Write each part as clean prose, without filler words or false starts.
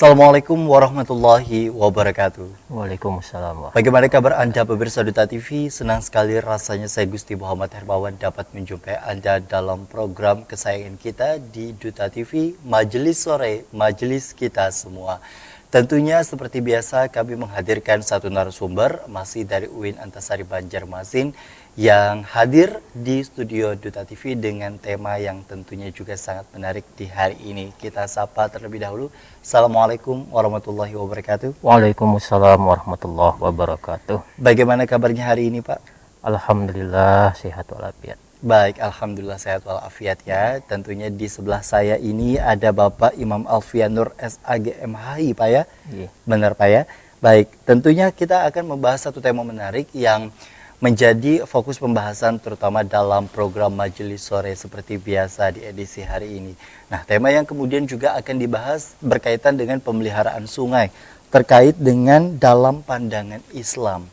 Assalamualaikum warahmatullahi wabarakatuh. Waalaikumsalam. Bagaimana kabar Anda pemirsa Duta TV? Senang sekali rasanya saya Gusti Muhammad Hermawan dapat menjumpai Anda dalam program kesayangan kita di Duta TV, Majelis Sore, Majelis Kita Semua. Tentunya seperti biasa kami menghadirkan satu narasumber masih dari UIN Antasari Banjarmasin yang hadir di studio Duta TV dengan tema yang tentunya juga sangat menarik di hari ini. Kita sapa terlebih dahulu. Assalamualaikum warahmatullahi wabarakatuh. Waalaikumsalam warahmatullahi wabarakatuh. Bagaimana kabarnya hari ini, Pak? Alhamdulillah sehat walafiat. Baik, alhamdulillah sehat walafiat ya. Tentunya di sebelah saya ini ada Bapak Imam Alfian Nur SAGMHI, Pak ya. Iya. Benar, Pak ya. Baik, tentunya kita akan membahas satu tema menarik yang menjadi fokus pembahasan terutama dalam program Majelis Sore seperti biasa di edisi hari ini. Nah, tema yang kemudian juga akan dibahas berkaitan dengan pemeliharaan sungai terkait dengan dalam pandangan Islam.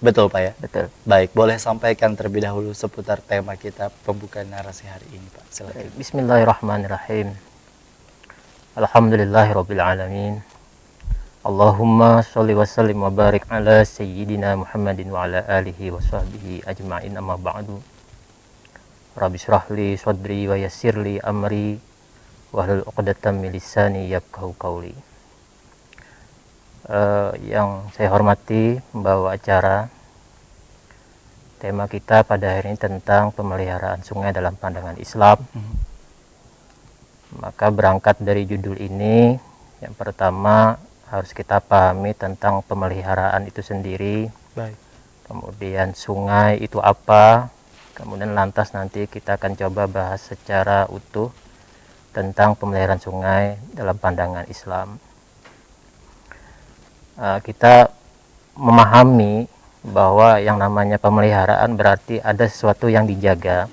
Betul, Pak ya? Betul. Baik, boleh sampaikan terlebih dahulu seputar tema kita pembukaan narasi hari ini, Pak. Silakan. Bismillahirrahmanirrahim. Alhamdulillahirabbil alamin. Allahumma sholli wa sallim wa barik ala sayyidina Muhammadin wa ala alihi wa sahbihi ajma'in, amma ba'du. Rabbi shrah li sadri wa yassir li amri wahlul 'uqdatam min lisani yafqahu qawli. Yang saya hormati membawa acara, tema kita pada hari ini tentang pemeliharaan sungai dalam pandangan Islam. Maka berangkat dari judul ini, yang pertama harus kita pahami tentang pemeliharaan itu sendiri. Baik. Kemudian sungai itu apa, kemudian lantas nanti kita akan coba bahas secara utuh tentang pemeliharaan sungai dalam pandangan Islam. Kita memahami bahwa yang namanya pemeliharaan berarti ada sesuatu yang dijaga,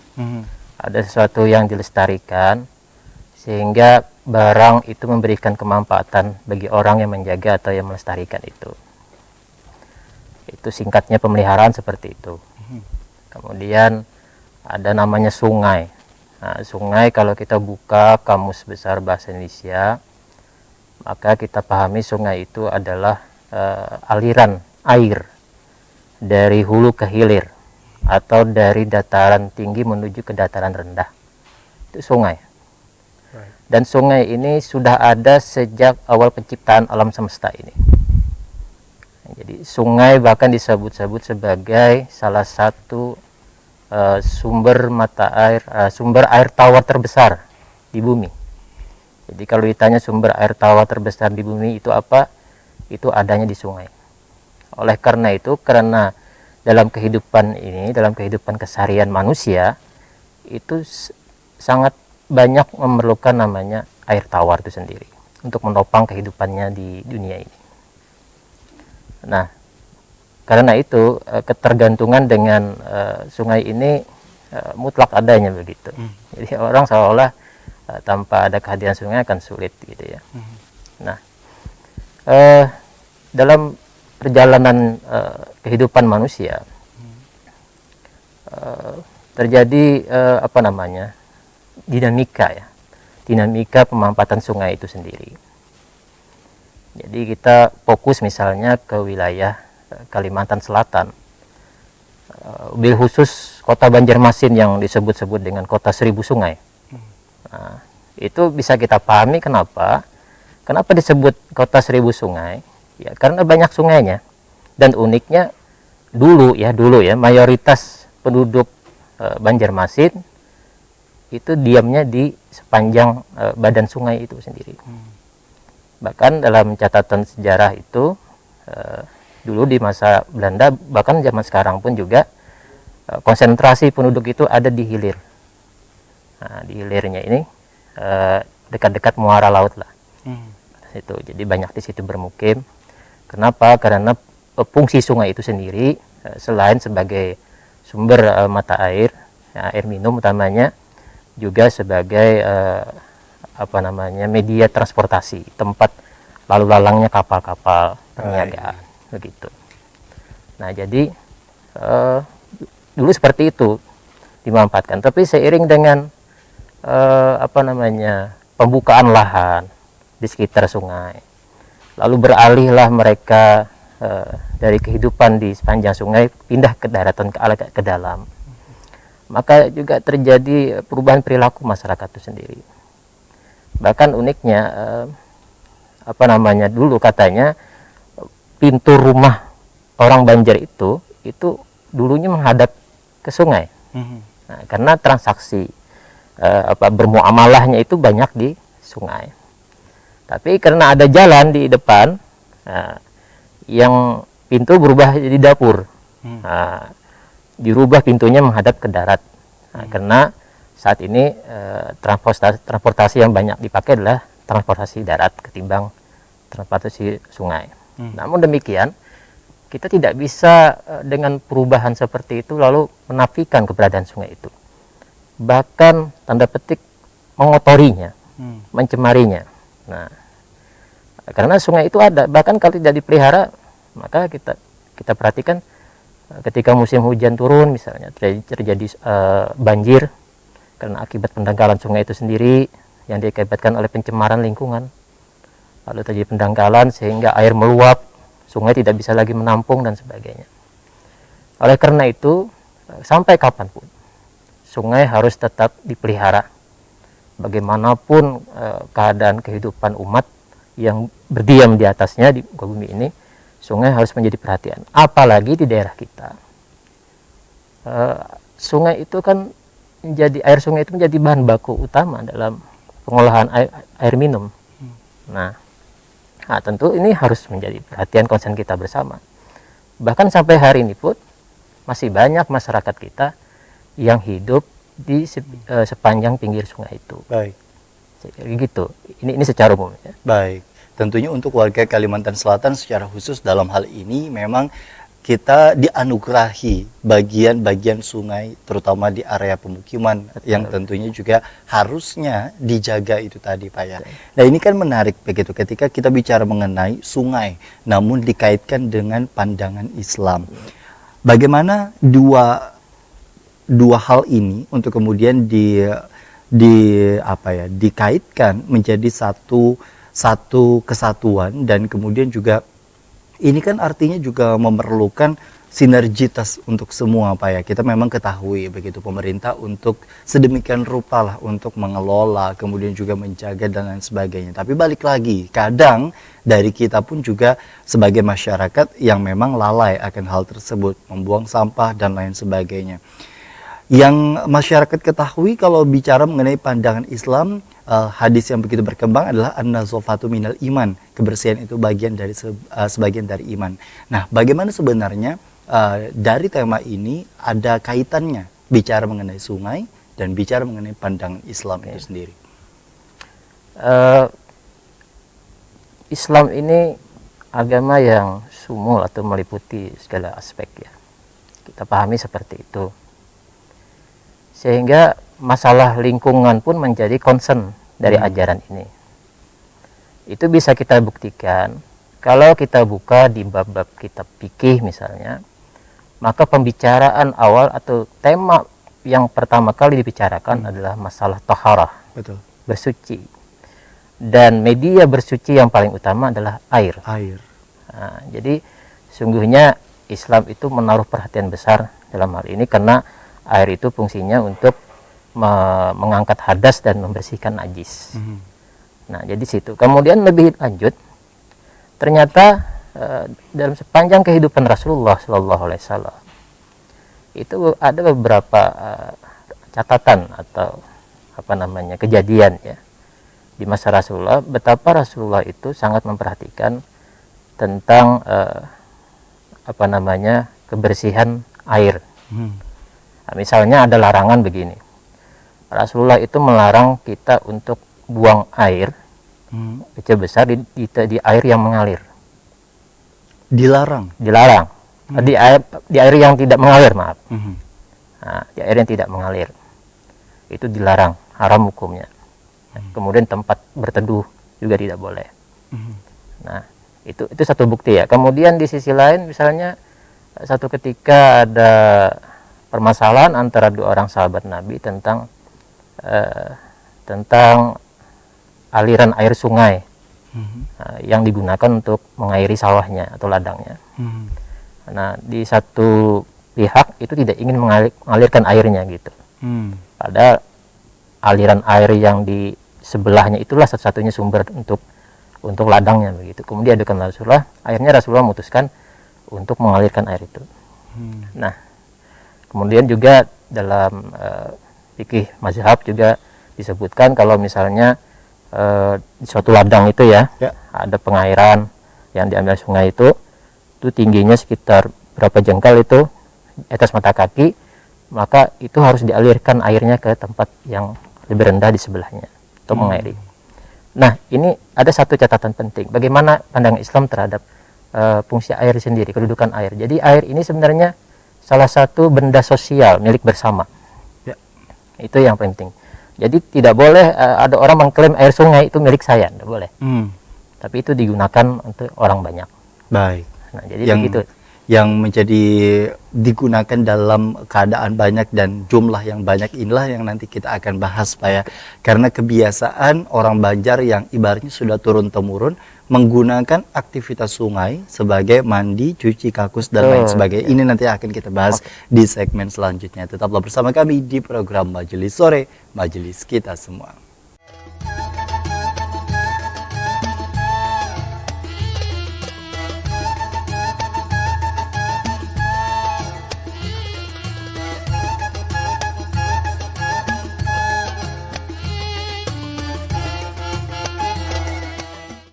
ada sesuatu yang dilestarikan, sehingga barang itu memberikan kemanfaatan bagi orang yang menjaga atau yang melestarikan itu. Itu singkatnya pemeliharaan seperti itu. Kemudian ada namanya sungai. Nah, sungai kalau kita buka Kamus Besar Bahasa Indonesia, maka kita pahami sungai itu adalah aliran air dari hulu ke hilir atau dari dataran tinggi menuju ke dataran rendah. Itu sungai. Dan sungai ini sudah ada sejak awal penciptaan alam semesta ini. Jadi sungai bahkan disebut-sebut sebagai salah satu sumber air tawar terbesar di bumi. Jadi kalau ditanya sumber air tawar terbesar di bumi itu apa? Itu adanya di sungai. Oleh karena itu, karena dalam kehidupan ini, dalam kehidupan keseharian manusia, itu sangat banyak memerlukan namanya air tawar itu sendiri untuk menopang kehidupannya di dunia ini. Nah, karena itu ketergantungan dengan sungai ini mutlak adanya begitu. Jadi orang seolah tanpa ada kehadiran sungai akan sulit gitu ya. Nah, dalam perjalanan kehidupan manusia terjadi dinamika pemanfaatan sungai itu sendiri. Jadi kita fokus misalnya ke wilayah Kalimantan Selatan, bil khusus kota Banjarmasin yang disebut-sebut dengan kota 1000 sungai. Nah, itu bisa kita pahami kenapa disebut kota 1000 sungai. Ya, karena banyak sungainya, dan uniknya dulu ya mayoritas penduduk Banjarmasin itu diamnya di sepanjang badan sungai itu sendiri. Bahkan dalam catatan sejarah itu dulu di masa Belanda, bahkan zaman sekarang pun juga konsentrasi penduduk itu ada di hilir. Nah, di hilirnya ini dekat-dekat muara laut lah. Itu jadi banyak di situ bermukim. Kenapa? Karena fungsi sungai itu sendiri selain sebagai sumber mata air, ya, air minum utamanya, juga sebagai media transportasi, tempat lalu lalangnya kapal-kapal perniagaan begitu. Nah, jadi dulu seperti itu dimanfaatkan. Tapi seiring dengan pembukaan lahan di sekitar sungai, Lalu beralihlah mereka dari kehidupan di sepanjang sungai pindah ke daratan, ke dalam. Maka juga terjadi perubahan perilaku masyarakat itu sendiri. Bahkan uniknya dulu katanya pintu rumah orang Banjar itu dulunya menghadap ke sungai. Nah, karena transaksi bermuamalahnya itu banyak di sungai. Tapi karena ada jalan di depan, yang pintu berubah jadi dapur. Dirubah pintunya menghadap ke darat. Karena saat ini transportasi yang banyak dipakai adalah transportasi darat ketimbang transportasi sungai. Namun demikian, kita tidak bisa dengan perubahan seperti itu lalu menafikan keberadaan sungai itu. Bahkan tanda petik mengotorinya, mencemarinya. Nah, karena sungai itu ada, bahkan kalau tidak dipelihara, maka kita perhatikan ketika musim hujan turun misalnya terjadi banjir karena akibat pendangkalan sungai itu sendiri yang diakibatkan oleh pencemaran lingkungan. Lalu terjadi pendangkalan sehingga air meluap, sungai tidak bisa lagi menampung dan sebagainya. Oleh karena itu, sampai kapanpun sungai harus tetap dipelihara. Bagaimanapun keadaan kehidupan umat yang berdiam di atasnya di muka bumi ini, sungai harus menjadi perhatian. Apalagi di daerah kita, sungai itu kan air sungai itu menjadi bahan baku utama dalam pengolahan air minum. Nah, tentu ini harus menjadi perhatian concern kita bersama. Bahkan sampai hari ini pun masih banyak masyarakat kita yang hidup di sepanjang pinggir sungai itu. Baik. Gitu. Ini secara umum ya. Baik. Tentunya untuk warga Kalimantan Selatan secara khusus dalam hal ini memang kita dianugerahi bagian-bagian sungai terutama di area pemukiman yang tentunya juga harusnya dijaga itu tadi Pak ya. Nah ini kan menarik begitu ketika kita bicara mengenai sungai namun dikaitkan dengan pandangan Islam. Bagaimana dua hal ini untuk kemudian dikaitkan menjadi satu kesatuan dan kemudian juga ini kan artinya juga memerlukan sinergitas untuk semua Pak ya. Kita memang ketahui begitu pemerintah untuk sedemikian rupa lah untuk mengelola kemudian juga menjaga dan lain sebagainya. Tapi balik lagi kadang dari kita pun juga sebagai masyarakat yang memang lalai akan hal tersebut, membuang sampah dan lain sebagainya. Yang masyarakat ketahui kalau bicara mengenai pandangan Islam, hadis yang begitu berkembang adalah an-nazafatu minal iman. Kebersihan itu bagian dari sebagian dari iman. Nah, bagaimana sebenarnya dari tema ini ada kaitannya bicara mengenai sungai dan bicara mengenai pandangan Islam itu sendiri? Islam ini agama yang sumul atau meliputi segala aspek ya. Kita pahami seperti itu. Sehingga masalah lingkungan pun menjadi concern dari ajaran ini. Itu bisa kita buktikan kalau kita buka di bab-bab kitab fikih misalnya, maka pembicaraan awal atau tema yang pertama kali dibicarakan adalah masalah taharah, bersuci. Dan media bersuci yang paling utama adalah air. Nah, jadi sungguhnya Islam itu menaruh perhatian besar dalam hal ini karena air itu fungsinya untuk mengangkat hadas dan membersihkan najis. Nah, jadi situ. Kemudian lebih lanjut, ternyata dalam sepanjang kehidupan Rasulullah SAW itu ada beberapa catatan atau kejadian ya di masa Rasulullah, betapa Rasulullah itu sangat memperhatikan tentang kebersihan air. Nah, misalnya ada larangan begini, Rasulullah itu melarang kita untuk buang air kecil besar di air yang mengalir. Dilarang. Di air yang tidak mengalir, maaf. Nah, di air yang tidak mengalir itu dilarang, haram hukumnya. Kemudian tempat berteduh juga tidak boleh. Nah, itu satu bukti ya. Kemudian di sisi lain misalnya satu ketika ada permasalahan antara dua orang sahabat Nabi tentang aliran air sungai yang digunakan untuk mengairi sawahnya atau ladangnya. Nah, di satu pihak itu tidak ingin mengalirkan airnya gitu. Padahal aliran air yang di sebelahnya itulah satu-satunya sumber untuk ladangnya begitu. Kemudian diadukan Rasulullah, akhirnya Rasulullah memutuskan untuk mengalirkan air itu. Nah, kemudian juga dalam fikih mazhab juga disebutkan kalau misalnya di suatu ladang itu ya, ada pengairan yang diambil sungai itu tingginya sekitar berapa jengkal itu atas mata kaki, maka itu harus dialirkan airnya ke tempat yang lebih rendah di sebelahnya untuk mengairi. Nah, ini ada satu catatan penting. Bagaimana pandangan Islam terhadap fungsi air sendiri, kedudukan air. Jadi air ini sebenarnya salah satu benda sosial milik bersama. Itu yang penting. Jadi tidak boleh ada orang mengklaim air sungai itu milik saya, tidak boleh. Tapi itu digunakan untuk orang banyak. Baik. Nah, jadi begitu. Yang menjadi digunakan dalam keadaan banyak dan jumlah yang banyak inilah yang nanti kita akan bahas Pak ya. Karena kebiasaan orang Banjar yang ibaratnya sudah turun-temurun menggunakan aktivitas sungai sebagai mandi, cuci kakus dan lain sebagainya. Ini nanti akan kita bahas di segmen selanjutnya. Tetaplah bersama kami di program Majelis Sore, Majelis Kita Semua.